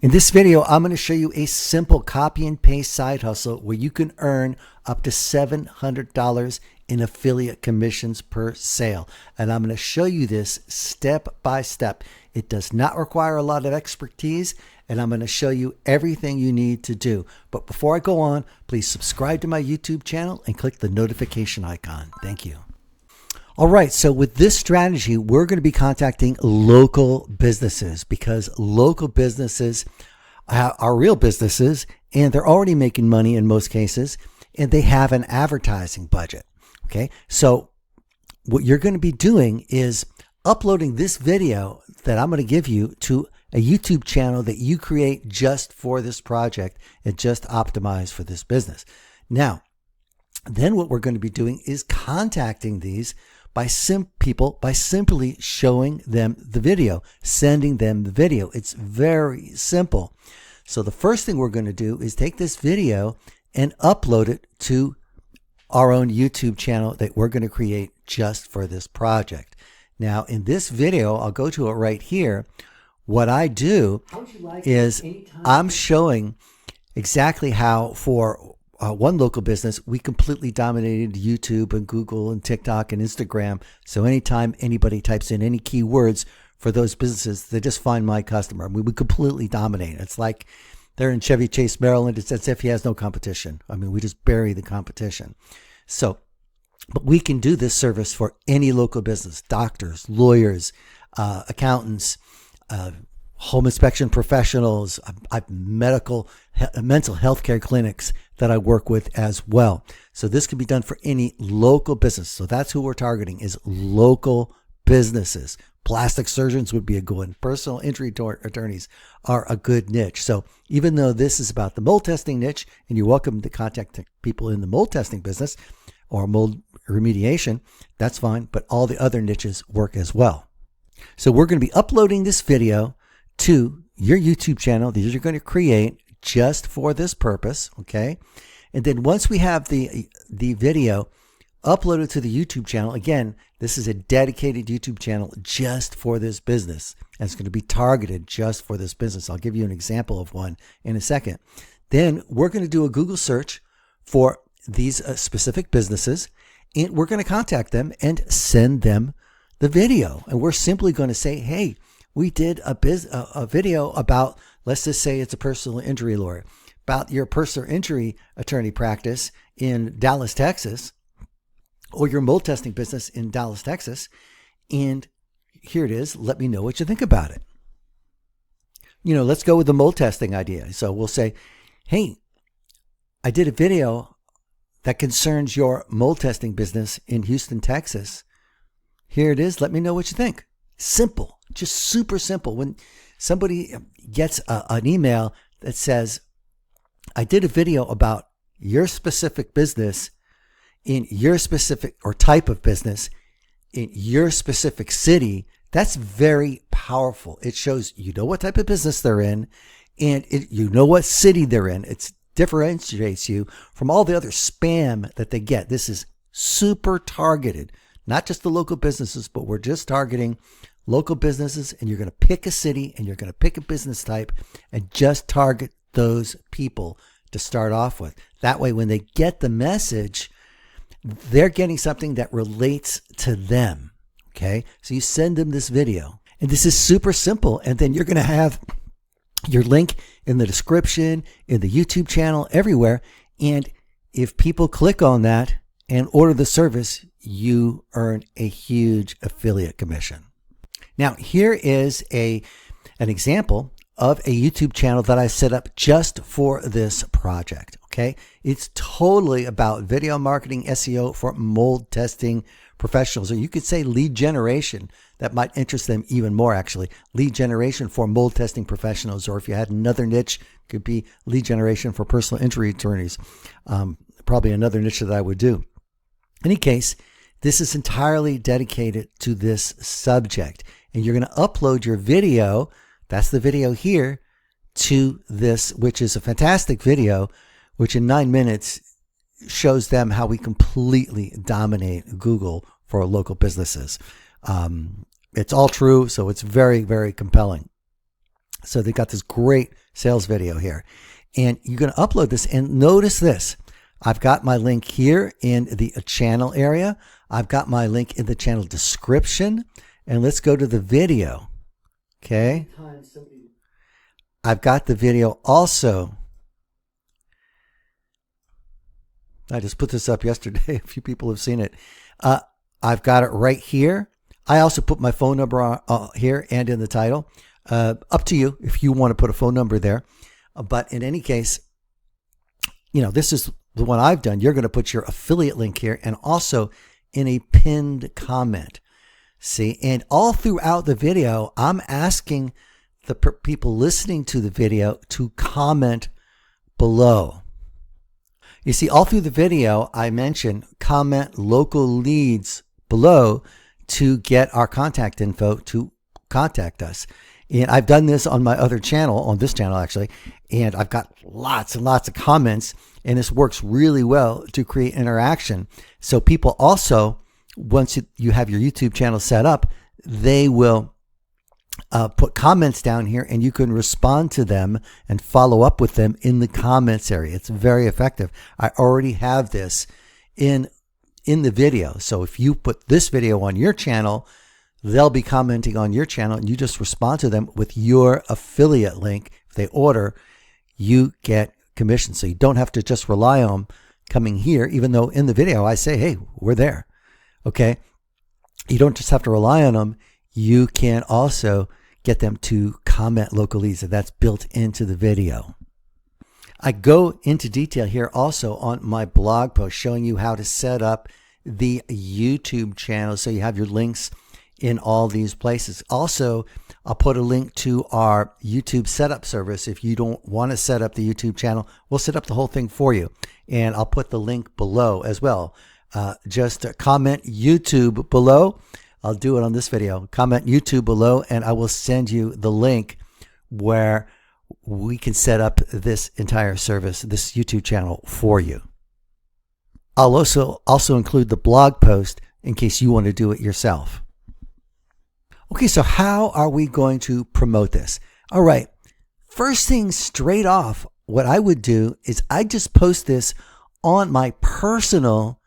In this video, I'm going to show you a simple copy and paste side hustle where you can earn up to $700 in affiliate commissions per sale. And I'm going to show you this step by step. It does not require a lot of expertise, and I'm going to show you everything you need to do. But before I go on, please subscribe to my YouTube channel and click the notification icon. Thank you. All right, so with this strategy, we're going to be contacting local businesses because local businesses are real businesses and they're already making money in most cases, and they have an advertising budget. Okay, so what you're going to be doing is uploading this video that I'm going to give you to a YouTube channel that you create just for this project and just optimized for this business. Now, then what we're going to be doing is contacting these by simply showing them the video, sending them the video. It's very simple. So the first thing we're going to do is take this video and upload it to our own YouTube channel that we're going to create just for this project. Now, in this video, I'll go to it right here. What I do is I'm showing exactly how for one local business, we completely dominated YouTube and Google and TikTok and Instagram. So anytime anybody types in any keywords for those businesses, they just find my customer. I mean, we completely dominate. It's like they're in Chevy Chase, Maryland. It's as if he has no competition. I mean, we just bury the competition. So, but we can do this service for any local business, doctors, lawyers, accountants, home inspection professionals, mental health care clinics that I work with as well. So this can be done for any local business. So that's who we're targeting, is local businesses. Plastic surgeons would be a good one. Personal injury attorneys are a good niche. So even though this is about the mold testing niche, and you're welcome to contact people in the mold testing business or mold remediation, that's fine. But all the other niches work as well. So we're going to be uploading this video to your YouTube channel that you're going to create just for this purpose, okay? And then once we have the video uploaded to the YouTube channel, again, this is a dedicated YouTube channel just for this business, and it's going to be targeted just for this business. I'll give you an example of one in a second. Then we're going to do a Google search for these specific businesses, and we're going to contact them and send them the video. And we're simply going to say, hey, we did a video about, let's just say it's a personal injury lawyer, about your personal injury attorney practice in Dallas, Texas, or your mold testing business in Dallas, Texas. And here it is. Let me know what you think about it. You know, let's go with the mold testing idea. So we'll say, hey, I did a video that concerns your mold testing business in Houston, Texas. Here it is. Let me know what you think. Simple, just super simple. When somebody gets an email that says, I did a video about your specific business in your specific or type of business in your specific city, that's very powerful. It shows you know what type of business they're in, and you know what city they're in. It differentiates you from all the other spam that they get. This is super targeted, not just the local businesses, but we're just targeting local businesses, and you're going to pick a city and you're going to pick a business type and just target those people to start off with. That way, when they get the message, they're getting something that relates to them. Okay. So you send them this video, and this is super simple. And then you're going to have your link in the description, in the YouTube channel, everywhere. And if people click on that and order the service, you earn a huge affiliate commission. Now, here is an example of a YouTube channel that I set up just for this project, okay? It's totally about video marketing, SEO for mold testing professionals, or you could say lead generation. That might interest them even more, actually. Lead generation for mold testing professionals, or if you had another niche, it could be lead generation for personal injury attorneys. Probably another niche that I would do. In any case, this is entirely dedicated to this subject. And you're going to upload your video, that's the video here, to this, which is a fantastic video, which in 9 minutes shows them how we completely dominate Google for local businesses. It's all true, so it's very, very compelling. So they got this great sales video here. And you're going to upload this, and notice this. I've got my link here in the channel area. I've got my link in the channel description. And let's go to the video. Okay. I've got the video also. I just put this up yesterday. A few people have seen it. I've got it right here. I also put my phone number on, here and in the title. Up to you if you want to put a phone number there. But in any case, this is the one I've done. You're going to put your affiliate link here and also in a pinned comment. See, and all throughout the video, I'm asking the people listening to the video to comment below. You see, all through the video, I mentioned comment local leads below to get our contact info to contact us. And I've done this on my other channel, on this channel actually, and I've got lots and lots of comments, and this works really well to create interaction. So people also, once you have your YouTube channel set up, they will put comments down here, and you can respond to them and follow up with them in the comments area. It's very effective. I already have this in the video. So if you put this video on your channel, they'll be commenting on your channel, and you just respond to them with your affiliate link. If they order, you get commission. So you don't have to just rely on coming here, even though in the video I say, hey, we're there. Okay. You don't just have to rely on them. You can also get them to comment local leads, and that's built into the video. I go into detail here also on my blog post showing you how to set up the YouTube channel so you have your links in all these places. Also, I'll put a link to our YouTube setup service. If you don't want to set up the YouTube channel, we'll set up the whole thing for you. And I'll put the link below as well. Just comment YouTube below. I'll do it on this video. Comment YouTube below, and I will send you the link where we can set up this entire service, this YouTube channel for you. I'll also include the blog post in case you want to do it yourself. Okay, so how are we going to promote this? All right, first thing straight off, what I would do is I just post this on my personal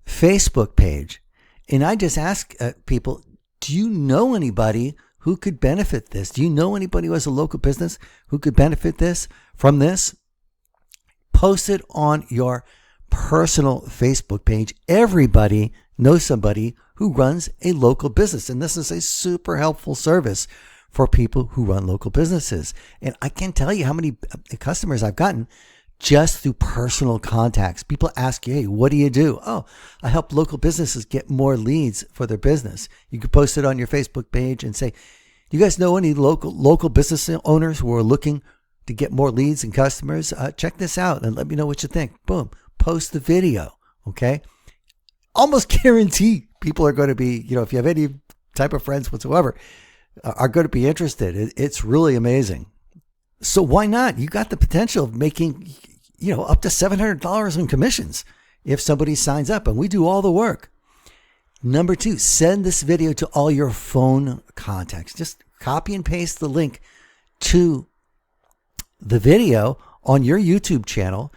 Facebook page. And I just ask people, do you know anybody who could benefit this? Do you know anybody who has a local business who could benefit from this? Post it on your personal Facebook page. Everybody knows somebody who runs a local business. And this is a super helpful service for people who run local businesses. And I can't tell you how many customers I've gotten just through personal contacts. People ask you, hey, what do you do? Oh, I help local businesses get more leads for their business. You can post it on your Facebook page and say, do you guys know any local business owners who are looking to get more leads and customers? Check this out and let me know what you think. Boom, post the video. Okay. Almost guarantee people are going to be, if you have any type of friends whatsoever, are going to be interested. It's really amazing. So why not? You got the potential of making, up to $700 in commissions if somebody signs up, and we do all the work. Number 2, send this video to all your phone contacts. Just copy and paste the link to the video on your YouTube channel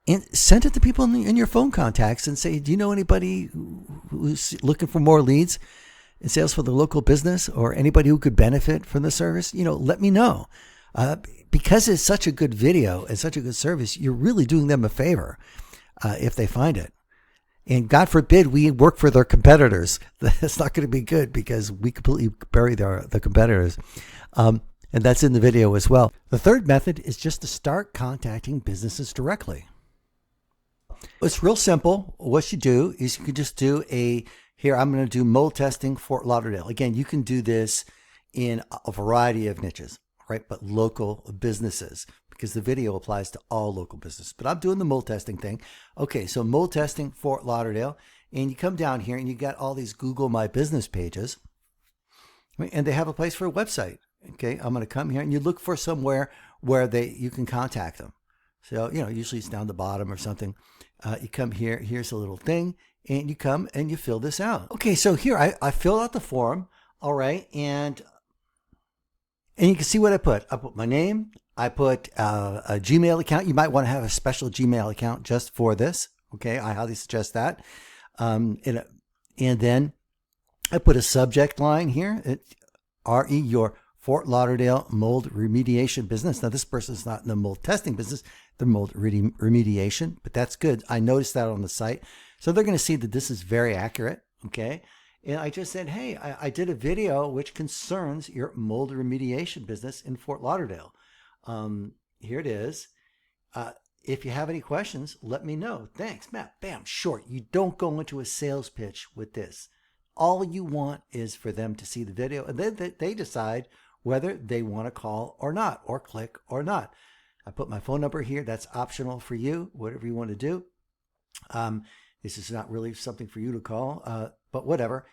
and send it to people in your phone contacts and say, do you know anybody who's looking for more leads and sales for the local business, or anybody who could benefit from the service? Let me know. Because it's such a good video and such a good service, you're really doing them a favor if they find it. And God forbid we work for their competitors. That's not going to be good, because we completely bury the competitors. And that's in the video as well. The third method is just to start contacting businesses directly. It's real simple. What you do is you can just do here I'm going to do mold testing Fort Lauderdale. Again, you can do this in a variety of niches, right? But local businesses, because the video applies to all local business. But I'm doing the mold testing thing. Okay, so mold testing Fort Lauderdale. And you come down here and you got all these Google My Business pages. And they have a place for a website. Okay, I'm going to come here and you look for somewhere where you can contact them. So, usually it's down the bottom or something. You come here, here's a little thing, and you come and you fill this out. Okay, so here I filled out the form. All right, and And you can see what I put. I put my name. I put a Gmail account. You might want to have a special Gmail account just for this. Okay, I highly suggest that. And then I put a subject line here. RE, your Fort Lauderdale mold remediation business. Now, this person's not in the mold testing business, they're mold remediation, but that's good. I noticed that on the site. So they're going to see that this is very accurate. Okay. And I just said, hey, I did a video which concerns your mold remediation business in Fort Lauderdale. Here it is. If you have any questions, let me know. Thanks, Matt. Bam, short. You don't go into a sales pitch with this. All you want is for them to see the video, and then they decide whether they want to call or not, or click or not. I put my phone number here. That's optional for you, whatever you want to do. This is not really something for you to call, but whatever.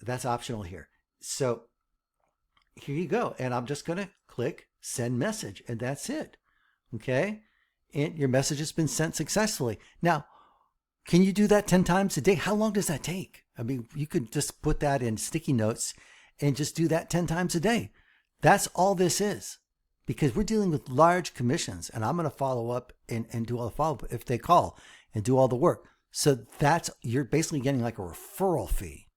That's optional here. So here you go. And I'm just going to click send message, and that's it. Okay. And your message has been sent successfully. Now, can you do that 10 times a day? How long does that take? I mean, you could just put that in sticky notes and just do that 10 times a day. That's all this is, because we're dealing with large commissions, and I'm going to follow up and do all the follow-up if they call and do all the work. So you're basically getting like a referral fee,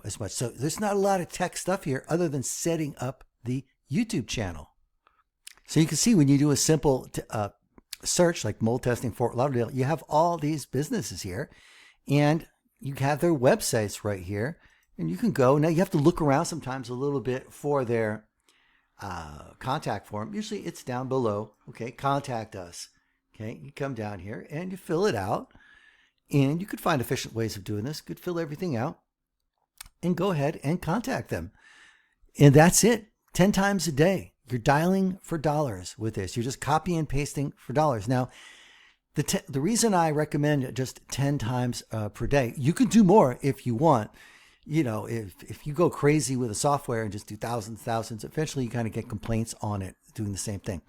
as much. So there's not a lot of tech stuff here other than setting up the YouTube channel. So you can see when you do a simple search like mold testing Fort Lauderdale, you have all these businesses here, and you have their websites right here, and you can go. Now you have to look around sometimes a little bit for their contact form. Usually it's down below. Okay, contact us. Okay, you come down here and you fill it out, and you could find efficient ways of doing this. You could fill everything out and go ahead and contact them, and that's it. 10 times a day. You're dialing for dollars with this. You're just copy and pasting for dollars. Now, the reason I recommend just 10 times per day, you can do more if you want. If you go crazy with the software and just do thousands, eventually you kind of get complaints on it doing the same thing.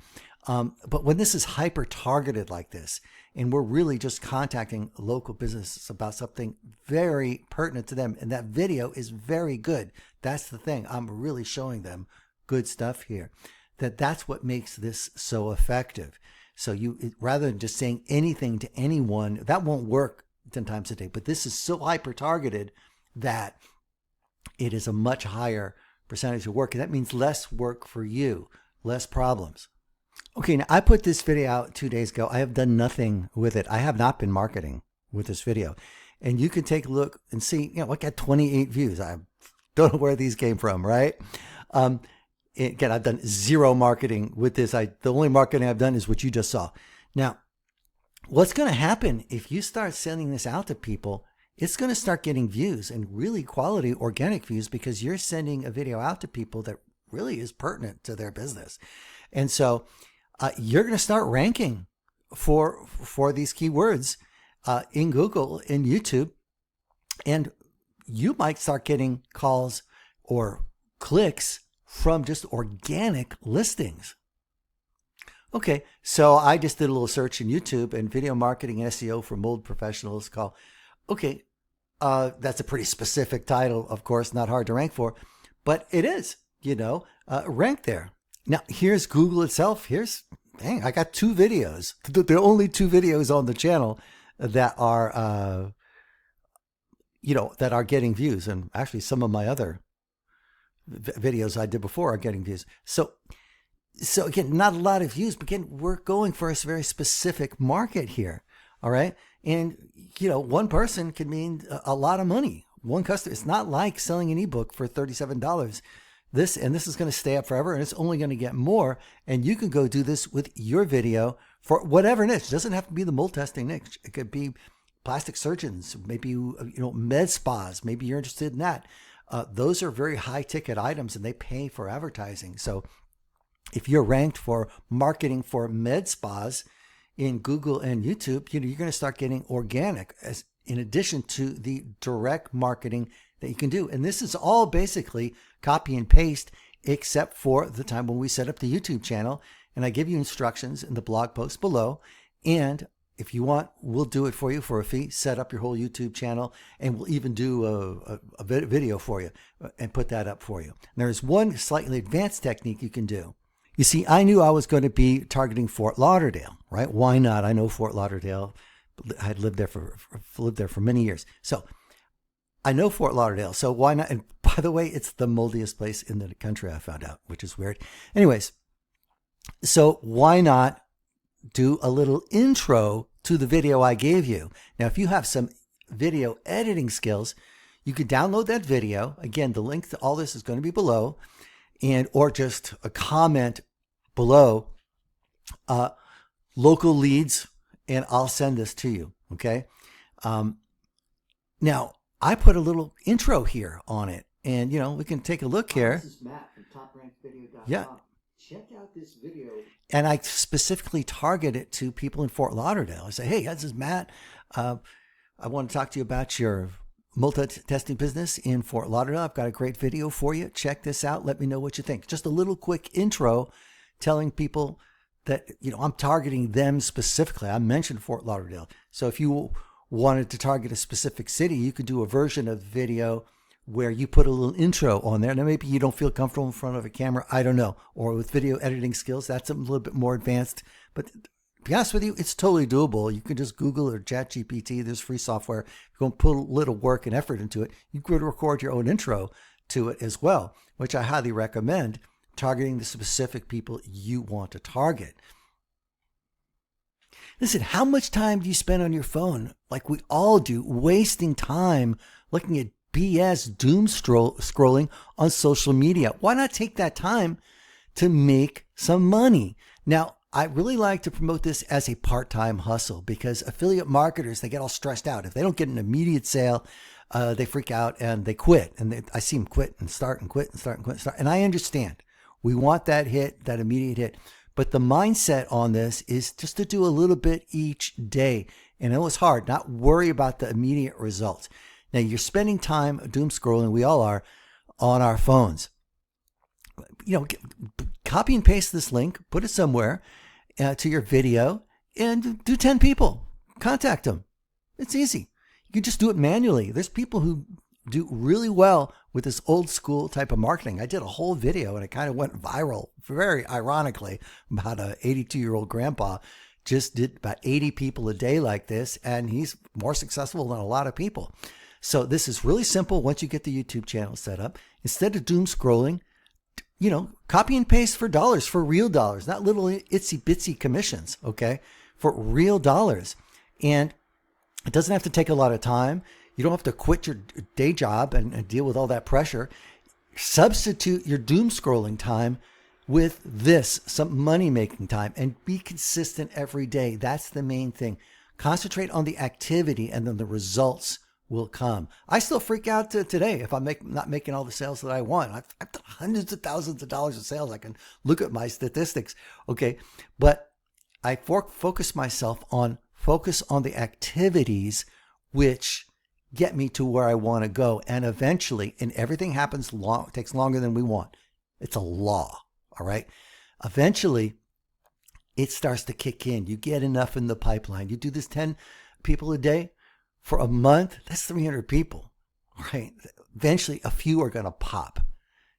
But when this is hyper targeted like this, and we're really just contacting local businesses about something very pertinent to them, and that video is very good. That's the thing. I'm really showing them good stuff here. That's what makes this so effective. So rather than just saying anything to anyone, that won't work 10 times a day. But this is so hyper targeted that it is a much higher percentage of work. And that means less work for you, less problems. Okay, now I put this video out 2 days ago. I have done nothing with it. I have not been marketing with this video. And you can take a look and see, I got 28 views. I don't know where these came from, right? Again, I've done zero marketing with this. The only marketing I've done is what you just saw. Now, what's going to happen if you start sending this out to people, it's going to start getting views, and really quality organic views, because you're sending a video out to people that really is pertinent to their business. And so you're going to start ranking for these keywords in Google, in YouTube, and you might start getting calls or clicks from just organic listings. Okay, so I just did a little search in YouTube, and video marketing and SEO for mold professionals call. Okay, that's a pretty specific title, of course, not hard to rank for, but it is, ranked there. Now, here's Google itself. I got 2 videos. There are only 2 videos on the channel that are, that are getting views, and actually some of my other videos I did before are getting views. So again, not a lot of views, but again, we're going for a very specific market here. All right. And, one person can mean a lot of money. One customer. It's not like selling an ebook for $37. This is going to stay up forever, and it's only going to get more. And you can go do this with your video for whatever niche. It doesn't have to be the mold testing niche. It could be plastic surgeons, maybe, med spas. Maybe you're interested in that. Those are very high ticket items, and they pay for advertising. So if you're ranked for marketing for med spas in Google and YouTube, you're going to start getting organic as in addition to the direct marketing that you can do. And this is all basically copy and paste, except for the time when we set up the YouTube channel. And I give you instructions in the blog post below. And if you want, we'll do it for you for a fee. Set up your whole YouTube channel, and we'll even do a video for you and put that up for you. And there's one slightly advanced technique you can do. You see, I knew I was going to be targeting Fort Lauderdale, right? Why not? I know Fort Lauderdale. I had lived there for many years. So I know Fort Lauderdale. So why not? And by the way, it's the moldiest place in the country, I found out, which is weird. Anyways, so why not do a little intro to the video I gave you? Now, if you have some video editing skills, you could download that video. Again, the link to all this is going to be below, and or just a comment below, local leads, and I'll send this to you. Okay. Now I put a little intro here on it, and we can take a look here. This is Matt from TopRankVideo.com. Yeah. Check out this video. And I specifically target it to people in Fort Lauderdale. I say, hey, this is Matt. I want to talk to you about your multi-testing business in Fort Lauderdale. I've got a great video for you. Check this out. Let me know what you think. Just a little quick intro telling people that, I'm targeting them specifically. I mentioned Fort Lauderdale. So if you wanted to target a specific city, you could do a version of the video where you put a little intro on there. Now, maybe you don't feel comfortable in front of a camera. I don't know. Or with video editing skills, that's a little bit more advanced. But to be honest with you, it's totally doable. You can just Google or ChatGPT. There's free software. If you're going to put a little work and effort into it, you could record your own intro to it as well, which I highly recommend, targeting the specific people you want to target. Listen, how much time do you spend on your phone, like we all do, wasting time looking at BS doom scrolling on social media? Why not take that time to make some money? Now, I really like to promote this as a part-time hustle, because affiliate marketers, they get all stressed out. If they don't get an immediate sale, they freak out and they quit. And I see them quit and start and quit and start and quit and start. And I understand. We want that hit, that immediate hit. But the mindset on this is just to do a little bit each day. And it was hard, not worry about the immediate results. Now, you're spending time doom scrolling, we all are, on our phones. Copy and paste this link, put it somewhere to your video, and do 10 people. Contact them. It's easy. You can just do it manually. There's people who do really well with this old school type of marketing. I did a whole video, and it kind of went viral, very ironically, about a 82-year-old grandpa. Just did about 80 people a day like this, and he's more successful than a lot of people. So this is really simple once you get the YouTube channel set up. Instead of doom scrolling, copy and paste for dollars, for real dollars, not little itsy bitsy commissions, okay? For real dollars. And it doesn't have to take a lot of time. You don't have to quit your day job and deal with all that pressure. Substitute your doom scrolling time with this, some money making time, and be consistent every day. That's the main thing. Concentrate on the activity, and then the results will come. I still freak out today if I'm not making all the sales that I want. I've done hundreds of thousands of dollars of sales. I can look at my statistics. Okay. But I focus on the activities which get me to where I want to go. And eventually, and everything happens takes longer than we want. It's a law. All right. Eventually it starts to kick in. You get enough in the pipeline. You do this 10 people a day for a month, that's 300 people, right? Eventually, a few are going to pop.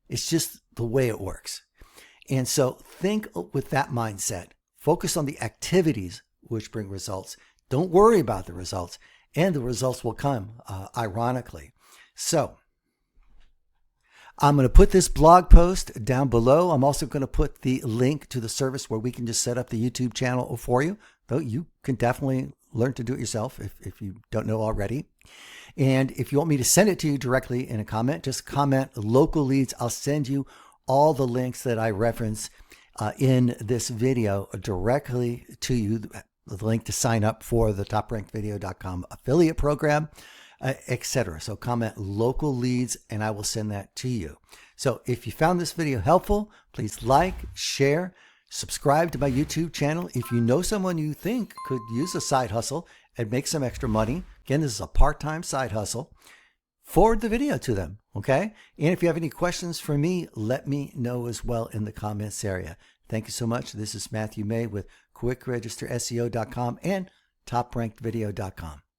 It's just the way it works. And so think with that mindset. Focus on the activities which bring results. Don't worry about the results, and the results will come, ironically. So I'm going to put this blog post down below. I'm also going to put the link to the service where we can just set up the YouTube channel for you, though you can definitely learn to do it yourself if you don't know already. And if you want me to send it to you directly in a comment, just comment local leads. I'll send you all the links that I reference in this video directly to you. The link to sign up for the TopRankVideo.com affiliate program, etc. So comment local leads, and I will send that to you. So if you found this video helpful, please like, share, subscribe to my YouTube channel. If you know someone you think could use a side hustle and make some extra money, again, this is a part-time side hustle, forward the video to them, okay? And if you have any questions for me, let me know as well in the comments area. Thank you so much. This is Matthew May with QuickRegisterSEO.com and toprankedvideo.com.